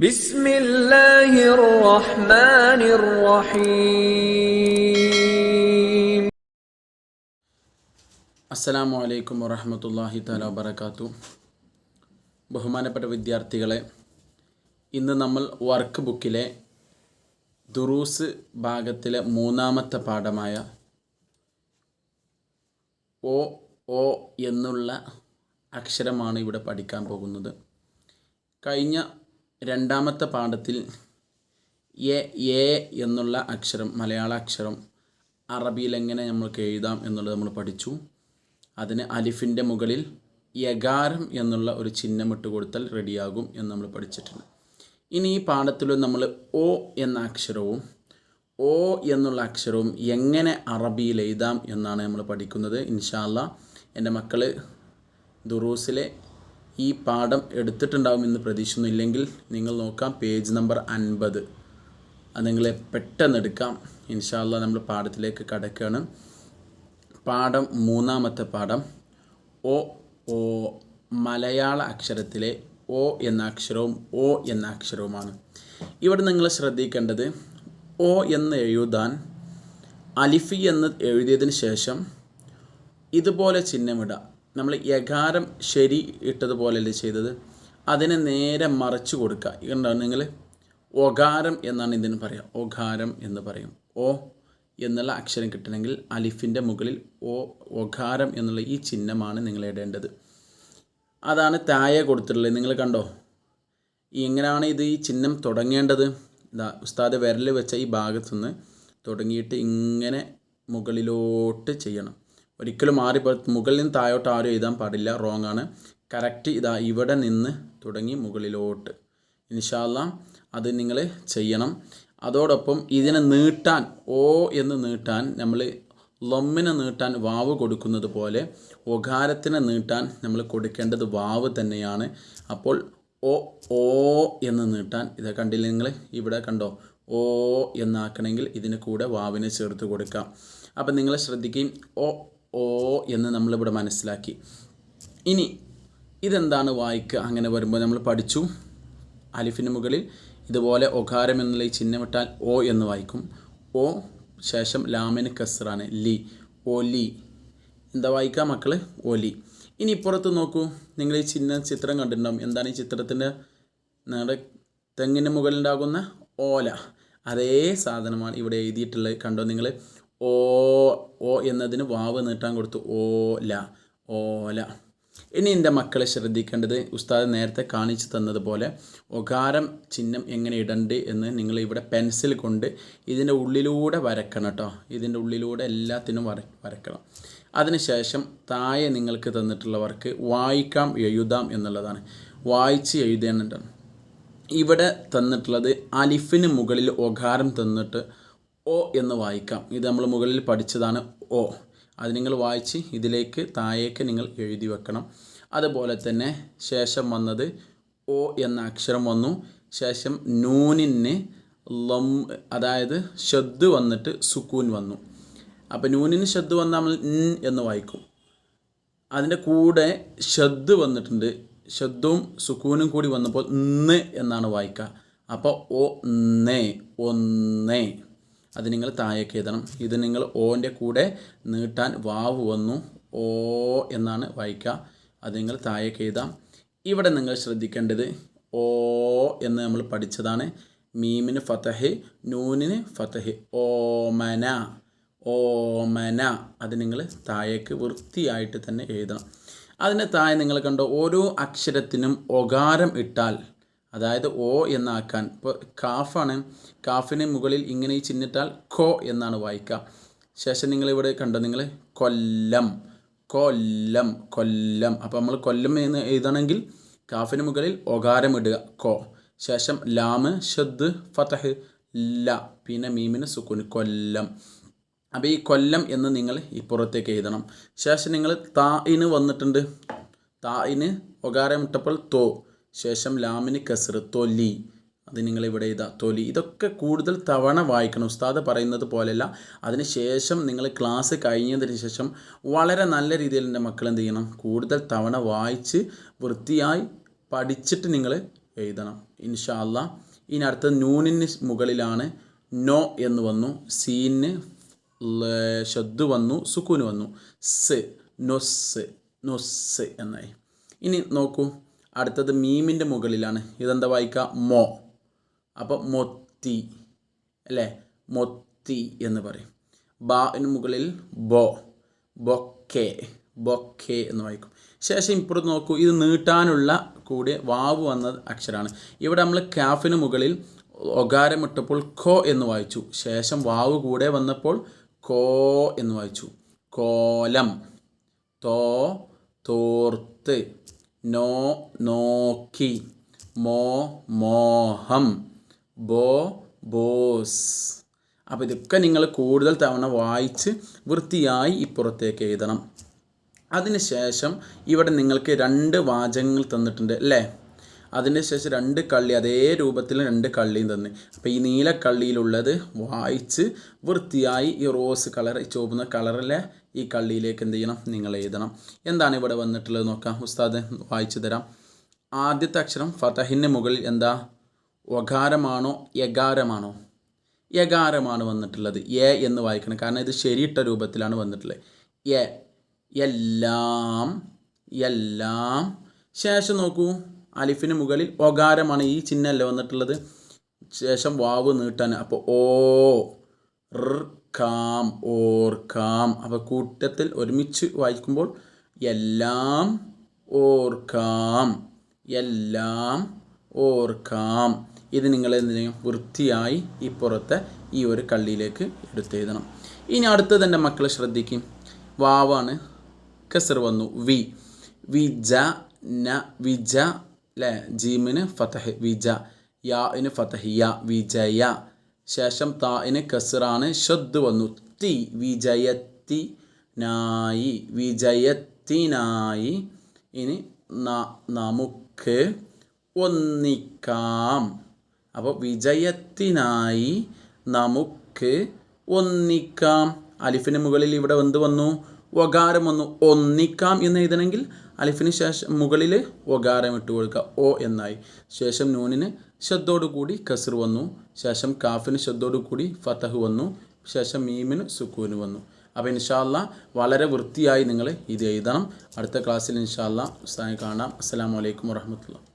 بسم الله الرحمن الرحيم. അസ്സലാമു അലൈക്കും വറഹ്മത്തുള്ളാഹി തആല വബറകാതുഹു. ബഹുമാനപ്പെട്ട വിദ്യാർത്ഥികളെ, ഇന്ന് നമ്മൾ വർക്ക് ബുക്കിലെ ദുറൂസ് ഭാഗത്തിലെ മൂന്നാമത്തെ പാഠമായ ഒ ഓ എന്നുള്ള അക്ഷരമാണ് ഇവിടെ പഠിക്കാൻ പോകുന്നത്. കഴിഞ്ഞ രണ്ടാമത്തെ പാഠത്തിൽ എ എന്നുള്ള അക്ഷരം, മലയാള അക്ഷരം അറബിയിൽ എങ്ങനെ നമ്മൾക്ക് എഴുതാം എന്നുള്ളത് നമ്മൾ പഠിച്ചു. അതിന് അലിഫിൻ്റെ മുകളിൽ യകാരം എന്നുള്ള ഒരു ചിഹ്നം ഇട്ട് കൊടുത്താൽ റെഡിയാകും എന്ന് നമ്മൾ പഠിച്ചിട്ടുണ്ട്. ഇനി ഈ പാഠത്തിൽ നമ്മൾ ഒ എന്ന അക്ഷരവും ഓ എന്നുള്ള അക്ഷരവും എങ്ങനെ അറബിയിൽ എഴുതാം എന്നാണ് നമ്മൾ പഠിക്കുന്നത്. ഇൻഷാ അല്ലാഹ് എൻ്റെ മക്കൾ ദുറൂസിലെ ഈ പാഠം എടുത്തിട്ടുണ്ടാവും എന്ന് പ്രതീക്ഷിക്കുന്നു. ഇല്ലെങ്കിൽ നിങ്ങൾ നോക്കാം, പേജ് നമ്പർ 50, അത് നിങ്ങളെ പെട്ടെന്ന് എടുക്കാം. ഇൻഷാ അല്ലാഹ് നമ്മൾ പാഠത്തിലേക്ക് കടക്കുകയാണ്. പാഠം മൂന്നാമത്തെ പാഠം ഒ ഓ മലയാള അക്ഷരത്തിലെ ഒ എന്ന അക്ഷരവും ഓ എന്ന അക്ഷരവുമാണ്. ഇവിടെ നിങ്ങൾ ശ്രദ്ധിക്കേണ്ടത്, ഒ എന്ന് എഴുതാൻ അലിഫി എന്ന് എഴുതിയതിന് ശേഷം ഇതുപോലെ ചിഹ്നമിടുക. നമ്മൾ യകാരം ശരി ഇട്ടതുപോലെയല്ലേ ചെയ്തത്, അതിനെ നേരെ മറിച്ച് കൊടുക്കുക. ഇതുണ്ടാവും, നിങ്ങൾ ഒകാരം എന്നാണ് ഇതിന് പറയുക, ഒകാരം എന്ന് പറയും. ഒ എന്നുള്ള അക്ഷരം കിട്ടണമെങ്കിൽ അലിഫിൻ്റെ മുകളിൽ ഒകാരം എന്നുള്ള ഈ ചിഹ്നമാണ് നിങ്ങൾ ഇടേണ്ടത്. അതാണ് താഴെ കൊടുത്തിട്ടുള്ളത്. നിങ്ങൾ കണ്ടോ, എങ്ങനെയാണ് ഇത് ഈ ചിഹ്നം തുടങ്ങേണ്ടത്? ഇതാ ഉസ്താദ് വിരൽ വെച്ച ഈ ഭാഗത്തുനിന്ന് തുടങ്ങിയിട്ട് ഇങ്ങനെ മുകളിലോട്ട് ചെയ്യണം. ഒരിക്കലും മുകളിൽ നിന്ന് താഴോട്ട് ആരും എഴുതാൻ പാടില്ല, റോങ് ആണ്. കറക്റ്റ് ഇതാ ഇവിടെ നിന്ന് തുടങ്ങി മുകളിലോട്ട്. ഇൻഷാ അല്ലാഹ് അത് നിങ്ങൾ ചെയ്യണം. അതോടൊപ്പം ഇതിനെ നീട്ടാൻ, ഓ എന്ന് നീട്ടാൻ, നമ്മൾ ലൊമ്മിനെ നീട്ടാൻ വാവ് കൊടുക്കുന്നത് പോലെ ഒകാരത്തിനെ നീട്ടാൻ നമ്മൾ കൊടുക്കേണ്ടത് വാവ് തന്നെയാണ്. അപ്പോൾ ഓ ഓ എന്ന് നീട്ടാൻ ഇതാ കണ്ടില്ല നിങ്ങൾ, ഇവിടെ കണ്ടോ, ഓ എന്നാക്കണമെങ്കിൽ ഇതിന് കൂടെ വാവിനെ ചേർത്ത് കൊടുക്കാം. അപ്പം നിങ്ങൾ ശ്രദ്ധിക്കുകയും ഓ ഓ എന്ന് നമ്മളിവിടെ മനസ്സിലാക്കി. ഇനി ഇതെന്താണ് വായിക്കുക? അങ്ങനെ വരുമ്പോൾ നമ്മൾ പഠിച്ചു, അലിഫിന് മുകളിൽ ഇതുപോലെ ഒകാരം എന്നുള്ള ഈ ചിഹ്നമിട്ടാൽ ഓ എന്ന് വായിക്കും. ഓ ശേഷം ലാമിന് കസ്റാണ്, ലി, ഒലി. എന്താ വായിക്കുക മക്കൾ? ഒലി. ഇനി ഇപ്പുറത്ത് നോക്കൂ, നിങ്ങൾ ഈ ചിത്രം കണ്ടിട്ടുണ്ടാവും. എന്താണ് ഈ ചിത്രത്തിൻ്റെ? നിങ്ങളുടെ തെങ്ങിന് മുകളിലുണ്ടാകുന്ന ഓല, അതേ സാധനമാണ് ഇവിടെ എഴുതിയിട്ടുള്ളത്. കണ്ടോ നിങ്ങൾ? ഓ ഓ എന്നതിന് വാവ് നീട്ടാൻ കൊടുത്തു, ഓല, ഓല. ഇനി എൻ്റെ മക്കളെ ശ്രദ്ധിക്കേണ്ടത്, ഉസ്താദ് നേരത്തെ കാണിച്ചു തന്നതുപോലെ ഒകാരം ചിഹ്നം എങ്ങനെ ഇടണ്ട് എന്ന് നിങ്ങൾ ഇവിടെ പെൻസിൽ കൊണ്ട് ഇതിൻ്റെ ഉള്ളിലൂടെ വരക്കണം കേട്ടോ. ഇതിൻ്റെ ഉള്ളിലൂടെ എല്ലാത്തിനും വരക്കണം. അതിനുശേഷം താഴെ നിങ്ങൾക്ക് തന്നിട്ടുള്ളവർക്ക് വായിക്കാം, എഴുതാം എന്നുള്ളതാണ്. വായിച്ച് എഴുതേണ്ടത്. ഇവിടെ തന്നിട്ടുള്ളത് അലിഫിന് മുകളിൽ ഒകാരം തന്നിട്ട് ഓ എന്ന് വായിക്കാം. ഇത് നമ്മൾ മുകളിൽ പഠിച്ചതാണ് ഓ. അത് നിങ്ങൾ വായിച്ച് ഇതിലേക്ക് താഴേക്ക് നിങ്ങൾ എഴുതി വെക്കണം. അതുപോലെ തന്നെ ശേഷം വന്നത് ഓ എന്ന അക്ഷരം വന്നു. ശേഷം നൂനിന് അതായത് ഷദ് വന്നിട്ട് സുക്കൂൻ വന്നു. അപ്പോൾ നൂനിന് ഷദ് വന്നാൽ നമ്മൾ എന്ന് വായിക്കും. അതിൻ്റെ കൂടെ ഷദ് വന്നിട്ടുണ്ട്, ഷദ്ദും സുക്കൂനും കൂടി വന്നപ്പോൾ എന്നാണ് വായിക്കുക. അപ്പോൾ ഓ നേ, ഒന്നേ. അത് നിങ്ങൾ താഴേക്ക് എഴുതണം. ഇത് നിങ്ങൾ ഓൻ്റെ കൂടെ നീട്ടാൻ വാവ് വന്നു, ഓ എന്നാണ് വായിക്കുക. അത് നിങ്ങൾ താഴേക്ക് എഴുതാം. ഇവിടെ നിങ്ങൾ ശ്രദ്ധിക്കേണ്ടത്, ഓ എന്ന് നമ്മൾ പഠിച്ചതാണ്. മീമിന് ഫതഹ്, നൂനിന് ഫതഹ്, ഓമന, ഓമന. അത് നിങ്ങൾ താഴേക്ക് വൃത്തിയായിട്ട് തന്നെ എഴുതണം. അതിന് താഴെ നിങ്ങൾ കണ്ടോ, ഓരോ അക്ഷരത്തിനും ഒകാരം ഇട്ടാൽ, അതായത് ഓ എന്നാക്കാൻ. ഇപ്പോൾ കാഫാണ്, കാഫിന് മുകളിൽ ഇങ്ങനെ ചിഹ്നിട്ടാൽ ഖോ എന്നാണ് വായിക്കുക. ശേഷം നിങ്ങളിവിടെ കണ്ടോ, നിങ്ങൾ കൊല്ലം, കൊല്ലം, കൊല്ലം. അപ്പോൾ നമ്മൾ കൊല്ലം എന്ന് എഴുതണമെങ്കിൽ കാഫിന് മുകളിൽ ഒകാരം ഇടുക, ഖോ. ശേഷം ലാമ് ഷദ് ഫതഹ്, ല, പിന്നെ മീമിന് സുക്കൂൻ, കൊല്ലം. അപ്പോൾ ഈ കൊല്ലം എന്ന് നിങ്ങൾ ഇപ്പുറത്തേക്ക് എഴുതണം. ശേഷം നിങ്ങൾ തായിന് വന്നിട്ടുണ്ട്, തായിന് ഒകാരം ഇട്ടപ്പോൾ തോ, ശേഷം ലാമിന് കസ്ർ, തൊലി. അത് നിങ്ങളിവിടെ എഴുതാ, തൊലി. ഇതൊക്കെ കൂടുതൽ തവണ വായിക്കണം, ഉസ്താദ് പറയുന്നത് പോലെയല്ല. അതിന് ശേഷം നിങ്ങൾ ക്ലാസ് കഴിഞ്ഞതിന് ശേഷം വളരെ നല്ല രീതിയിൽ എൻ്റെ മക്കൾ എന്ത് ചെയ്യണം, കൂടുതൽ തവണ വായിച്ച് വൃത്തിയായി പഠിച്ചിട്ട് നിങ്ങൾ എഴുതണം ഇൻഷാ അല്ലാ. ഇനി അടുത്ത നൂനിന് മുകളിലാണ് നോ എന്ന് വന്നു, സീന് ഷദ്ദ് വന്നു, സുക്കൂന് വന്നു, സ് നൊസ് നൊസ് എന്നായി. ഇനി നോക്കൂ, അടുത്തത് മീമിൻ്റെ മുകളിലാണ്, ഇതെന്താ വായിക്കുക മോ, അപ്പോൾ മൊത്തി അല്ലേ, മൊത്തി എന്ന് പറയും. ബാന് മുകളിൽ ബോ, ബൊക്കെ ബൊക്കെ എന്ന് വായിക്കും. ശേഷം ഇപ്പുറത്ത് നോക്കൂ, ഇത് നീട്ടാനുള്ള കൂടെ വാവ് വന്ന അക്ഷരമാണ്. ഇവിടെ നമ്മൾ കാഫിന് മുകളിൽ ഒകാരമിട്ടപ്പോൾ ഖോ എന്ന് വായിച്ചു, ശേഷം വാവ് കൂടെ വന്നപ്പോൾ കോ എന്ന് വായിച്ചു. കോലം, തോ തോർത്ത്, നോ നോക്കി, മോ മോഹം, ബോ ബോസ്. അപ്പോൾ ഇതൊക്കെ നിങ്ങൾ കൂടുതൽ തവണ വായിച്ച് വൃത്തിയായി ഇപ്പുറത്തേക്ക് എഴുതണം. അതിനുശേഷം ഇവിടെ നിങ്ങൾക്ക് 2 വാചകങ്ങൾ തന്നിട്ടുണ്ട് അല്ലേ. അതിന് ശേഷം 2 കള്ളി, അതേ രൂപത്തിൽ 2 കള്ളിയും തന്നു. അപ്പോൾ ഈ നീല കള്ളിയിലുള്ളത് വായിച്ച് വൃത്തിയായി ഈ റോസ് കളർ, ഈ ചുവന്ന കളറിലെ ഈ കള്ളിയിലേക്ക് എന്ത് ചെയ്യണം, നിങ്ങൾ എഴുതണം. എന്താണ് ഇവിടെ വന്നിട്ടുള്ളത് നോക്കാം, ഉസ്താദ് വായിച്ചു തരാം. ആദ്യത്തെ അക്ഷരം ഫതഹിന് മുകളിൽ എന്താ, ഒകാരമാണോ യകാരമാണോ? യകാരമാണ് വന്നിട്ടുള്ളത്. എ എന്ന് വായിക്കണം, കാരണം ഇത് ശരിയിട്ട രൂപത്തിലാണ് വന്നിട്ടുള്ളത്. എ എല്ലാം എല്ലാം. ശേഷം നോക്കൂ, അലിഫിന് മുകളിൽ ഒകാരമാണ്, ഈ ചിഹ്നമല്ലേ വന്നിട്ടുള്ളത്. ശേഷം വാവ് നീട്ടാൻ, അപ്പോൾ ഓ കാം ഓർക്കാം. അപ്പോൾ കൂട്ടത്തിൽ ഒരുമിച്ച് വായിക്കുമ്പോൾ എല്ലാം ഓർക്കാം, എല്ലാം ഓർക്കാം. ഇത് നിങ്ങൾ എന്ത് ചെയ്യും, വൃത്തിയായി ഇപ്പുറത്തെ ഈ ഒരു കള്ളിയിലേക്ക് എടുത്തെഴുതണം. ഇനി അടുത്തത് എൻ്റെ മക്കൾ ശ്രദ്ധിക്കും, വാവാണ്, കസർ വന്നു, വി വിജ ന വിജ അല്ലേ, ജീമിന് ഫതഹ് വിജ, യാന് ഫതഹ് യ വിജയ. ശേഷം താന് കസറാണ്, ഷദ് വന്നു, തി വിജയത്തി നായി വിജയത്തിനായി. ഇനി നമുക്ക് ഒന്നിക്കാം. അപ്പോൾ വിജയത്തിനായി നമുക്ക് ഒന്നിക്കാം. അലിഫിന് മുകളിൽ ഇവിടെ എന്ത് വന്നു, ഒകാരം വന്നു. ഒന്നിക്കാം എന്ന് എഴുതണമെങ്കിൽ അലിഫിന് ശേഷം മുകളിൽ ഒകാരം ഇട്ട് കൊടുക്കുക, ഓ എന്നായി. ശേഷം നൂനിന് ഷദ്ദോടു കൂടി കസർ വന്നു, ശേഷം കാഫിന് ഷദ്ദോടു കൂടി ഫതഹ് വന്നു, ശേഷം മീമിന് സുക്കൂന് വന്നു. അപ്പോൾ ഇൻഷാ അല്ലാ വളരെ വൃത്തിയായി നിങ്ങൾ ഇത് എഴുതണം. അടുത്ത ക്ലാസ്സിൽ ഇൻഷാ അല്ലാ ഉസ്താദിനെ കാണാം. അസ്സലാമു അലൈക്കും വറഹ്മത്തുള്ളാഹി.